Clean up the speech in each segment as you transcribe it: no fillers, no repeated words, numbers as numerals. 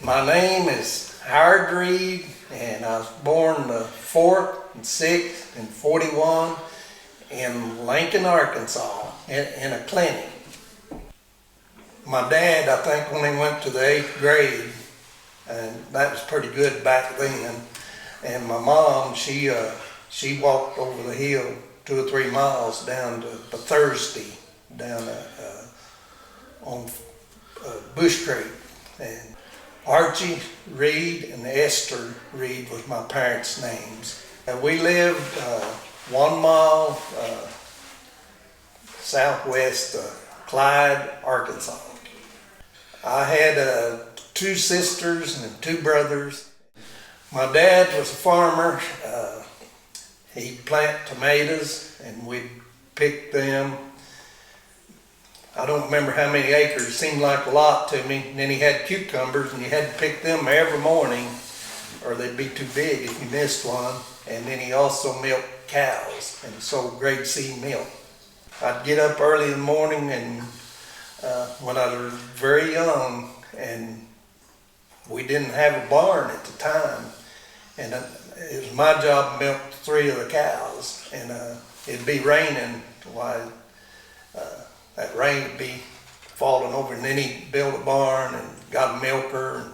My name is Howard Reed, and I was born the 4th and 6th and 41 in Lincoln, Arkansas, in a clinic. My dad, I think, when he went to the 8th grade, and that was pretty good back then. And my mom, she walked over the hill 2 or 3 miles down to Thursday, down on Bush Creek. And Archie Reed and Esther Reed was my parents' names. And we lived 1 mile southwest of Clyde, Arkansas. I had 2 sisters and 2 brothers. My dad was a farmer. He'd plant tomatoes and we'd pick them. I don't remember how many acres, it seemed like a lot to me. And then he had cucumbers and you had to pick them every morning or they'd be too big if you missed one. And then he also milked cows and sold grade C milk. I'd get up early in the morning and when I was very young, and we didn't have a barn at the time, and it was my job to milk 3 of the cows, and it'd be raining while that rain would be falling over, and then he'd build a barn and got a milker,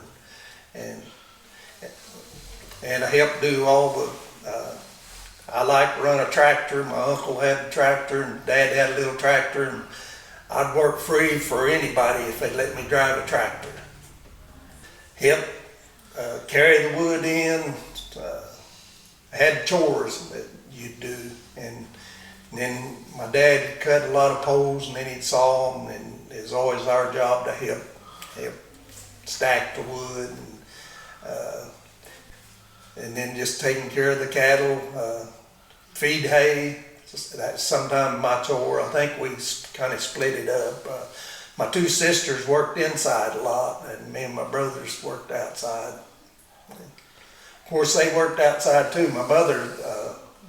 and I helped do all the, I liked to run a tractor. My uncle had a tractor and Dad had a little tractor, and I'd work free for anybody if they let me drive a tractor. Help carry the wood in, had chores that you'd do, and then my dad cut a lot of poles and then he'd saw them, and it was always our job to help stack the wood, and then just taking care of the cattle, feed hay. That's sometimes my chore. I think we kind of split it up. My 2 sisters worked inside a lot, and me and my brothers worked outside. Of course, they worked outside too. My mother,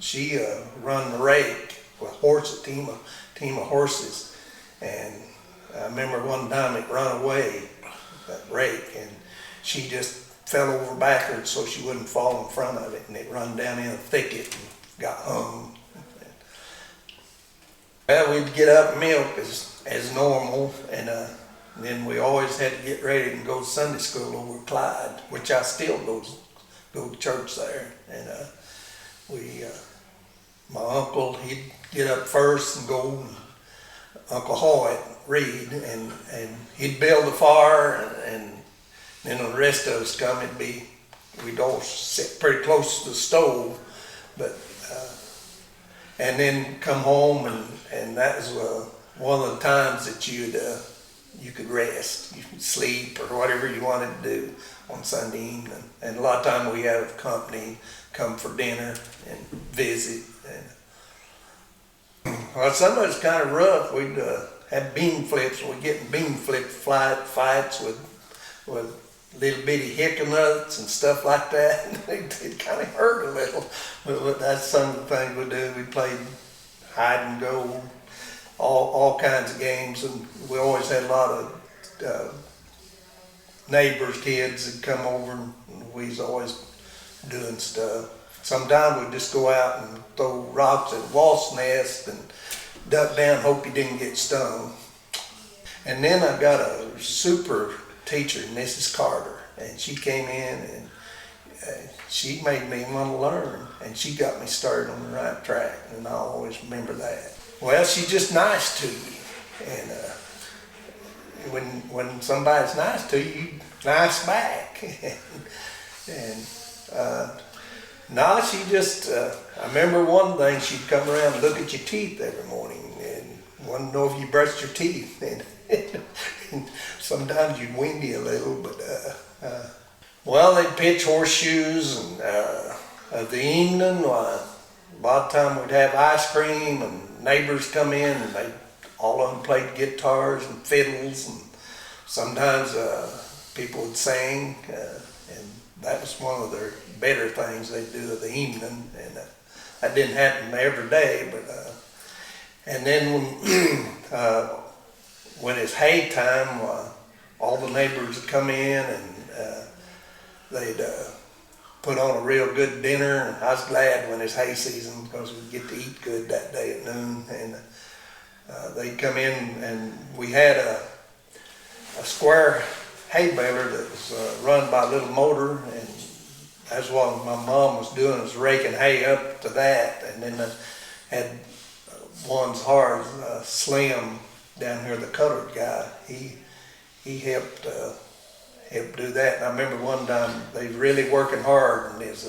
she run the rake with horses, team of horses, and I remember one time it run away, that rake, and she just fell over backwards so she wouldn't fall in front of it, and it run down in a thicket and got hung. Well, we'd get up and milk as normal, and then we always had to get ready and go to Sunday school over at Clyde, which I still go to church there. And my uncle, he'd get up first and go, and Uncle Hoyt Reed, and he'd build a fire, and then when the rest of us come, we'd all sit pretty close to the stove, but and then come home, and that was one of the times that you could rest, you could sleep or whatever you wanted to do on Sunday evening. And a lot of time we have company come for dinner and visit. And well, sometimes it's kind of rough. We'd have bean flips. We'd get in bean flip fights with little bitty hickonuts and stuff like that. It kind of hurt a little, but that's some of the things we do. We played hide and go, all kinds of games, and we always had a lot of neighbors' kids that come over, and we was always doing stuff. Sometimes we'd just go out and throw rocks at a wasp nest and duck down and hope you didn't get stung. And then I got a super teacher, Mrs. Carter, and she came in and she made me want to learn, and she got me started on the right track, and I always remember that. Well, she's just nice to you, and when somebody's nice to you, nice back. and no, she just, I remember one thing, she'd come around and look at your teeth every morning and want to know if you brushed your teeth. And sometimes you'd windy a little, but well, they'd pitch horseshoes, and the evening, a lot of time we'd have ice cream, and neighbors come in, and all of them played guitars and fiddles, and sometimes people would sing, and that was one of their better things they'd do in the evening, and that didn't happen every day, but and then when it's hay time, all the neighbors would come in, and they'd put on a real good dinner, and I was glad when it's hay season because we'd get to eat good that day at noon. And they'd come in, and we had a square hay baler that was run by a little motor, and that's what my mom was doing, was raking hay up to that. And then had one's hard, Slim down here, the colored guy. He helped do that. And I remember one time they was really working hard, and there's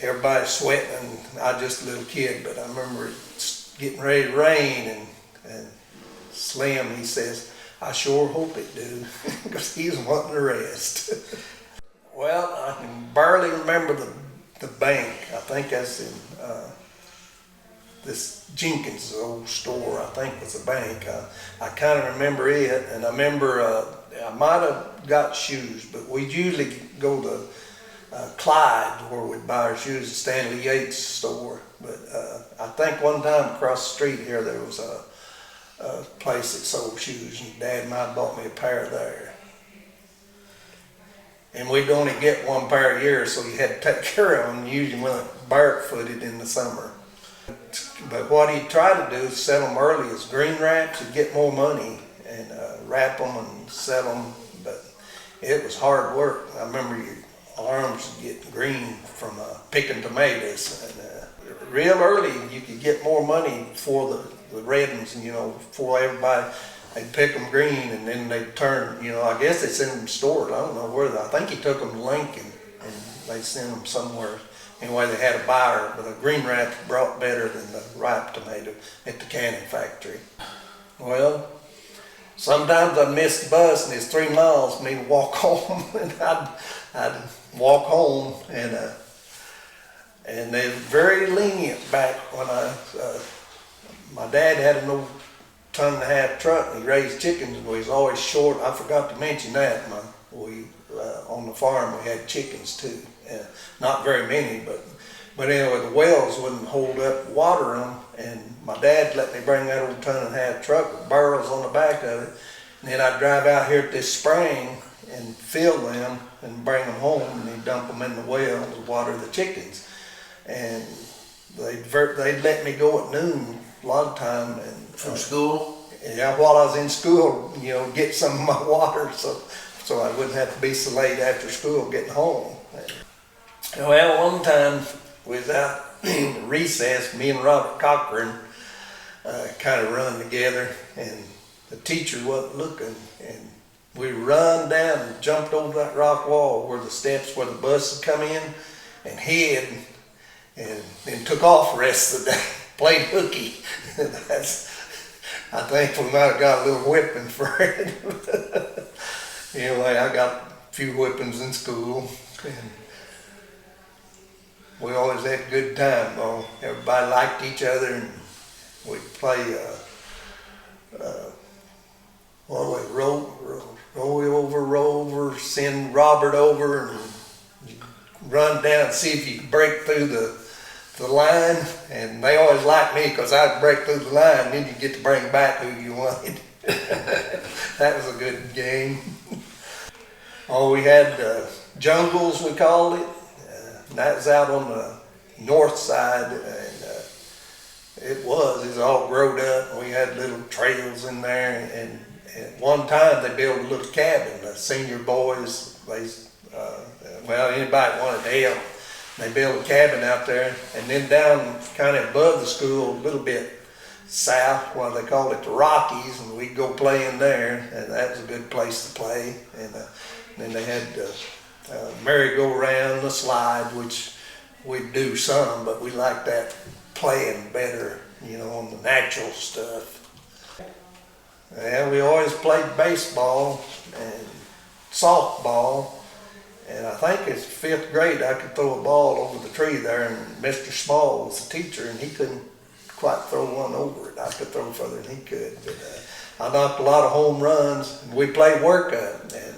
everybody sweating, and I was just a little kid, but I remember it's getting ready to rain, and Slim, he says, "I sure hope it do," because he's wanting to rest. Well, I can barely remember the bank. I think that's in this Jenkins' old store, I think was a bank. I kind of remember it, and I remember I might have got shoes, but we'd usually go to Clyde, where we'd buy our shoes at Stanley Yates' store. But I think one time across the street here there was a place that sold shoes, and Dad might have bought me a pair there. And we'd only get one pair a year, so you had to take care of them. Usually went barefooted in the summer. But what he tried to do is sell them early as green wraps to get more money, and wrap them and sell them. But it was hard work. I remember your arms getting green from picking tomatoes. And real early, you could get more money for the red ones, and before everybody. They'd pick them green, and then they'd turn, I guess they send them to stores. I don't know where. I think he took them to Lincoln, and they sent them somewhere. Anyway, they had a buyer, but the green wrap brought better than the ripe tomato at the canning factory. Well, sometimes I'd miss the bus, and it's 3 miles for me to walk home, and I'd walk home, and they were very lenient back when my dad had an old 1.5-ton truck, and he raised chickens, and he was always short. I forgot to mention that. On the farm we had chickens too. Not very many, but anyway, the wells wouldn't hold up water them, and my dad let me bring that old 1.5-ton truck with barrels on the back of it, and then I'd drive out here at this spring and fill them and bring them home, and he'd dump them in the well to water the chickens. And they'd let me go at noon a lot of time. And from school? Yeah, while I was in school, get some of my water, so I wouldn't have to be so late after school getting home. Well, one time we was out in recess, me and Robert Cochran kind of run together, and the teacher wasn't looking, and we run down and jumped over that rock wall where the steps where the bus had come in, and hid, and then took off the rest of the day. Played hooky. I think we might have got a little whipping for it. Anyway, I got a few whippings in school, and we always had a good time though. Everybody liked each other, and we'd play roll over, send Robert over, and run down and see if you could break through the line. And they always liked me because I'd break through the line, and then you get to bring back who you wanted. That was a good game. Oh, we had jungles, we called it. That was out on the north side, and it was all growed up, and we had little trails in there. And at one time they built a little cabin. The senior boys, anybody wanted to help. They built a cabin out there, and then down kind of above the school, a little bit south, they called it the Rockies, and we'd go play in there, and that was a good place to play. And then they had merry-go-round, the slide, which we'd do some, but we liked that playing better, on the natural stuff. And we always played baseball and softball. And I think it's 5th grade, I could throw a ball over the tree there, and Mr. Small was the teacher, and he couldn't quite throw one over it. I could throw further than he could. But I knocked a lot of home runs. We played workup, and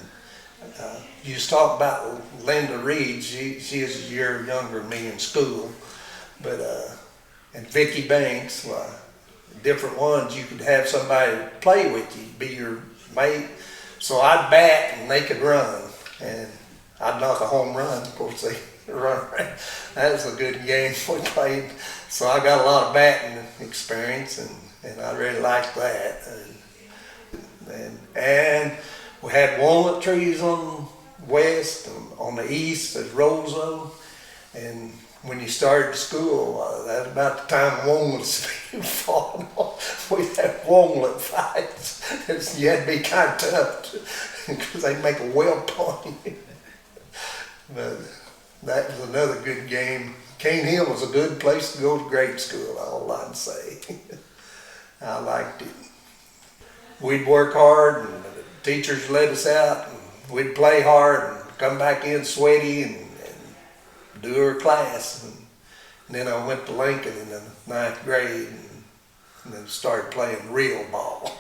you was talking about Linda Reed. She is a year younger than me in school. But and Vicki Banks, different ones, you could have somebody play with you, be your mate. So I'd bat, and they could run. And I'd knock a home run. Of course, they run around. That was a good game we played. So I got a lot of batting experience, and I really liked that. And we had walnut trees on the west, and on the east there's roseoak. And when you started school, that was about the time walnuts were falling off. We'd have walnut fights. You had to be kind of tough because they'd make a whelp on you. But that was another good game. Cane Hill was a good place to go to grade school, all I'd say. I liked it. We'd work hard, and the teachers let us out, and we'd play hard and come back in sweaty and do our class. And then I went to Lincoln in the 9th grade and then started playing real ball.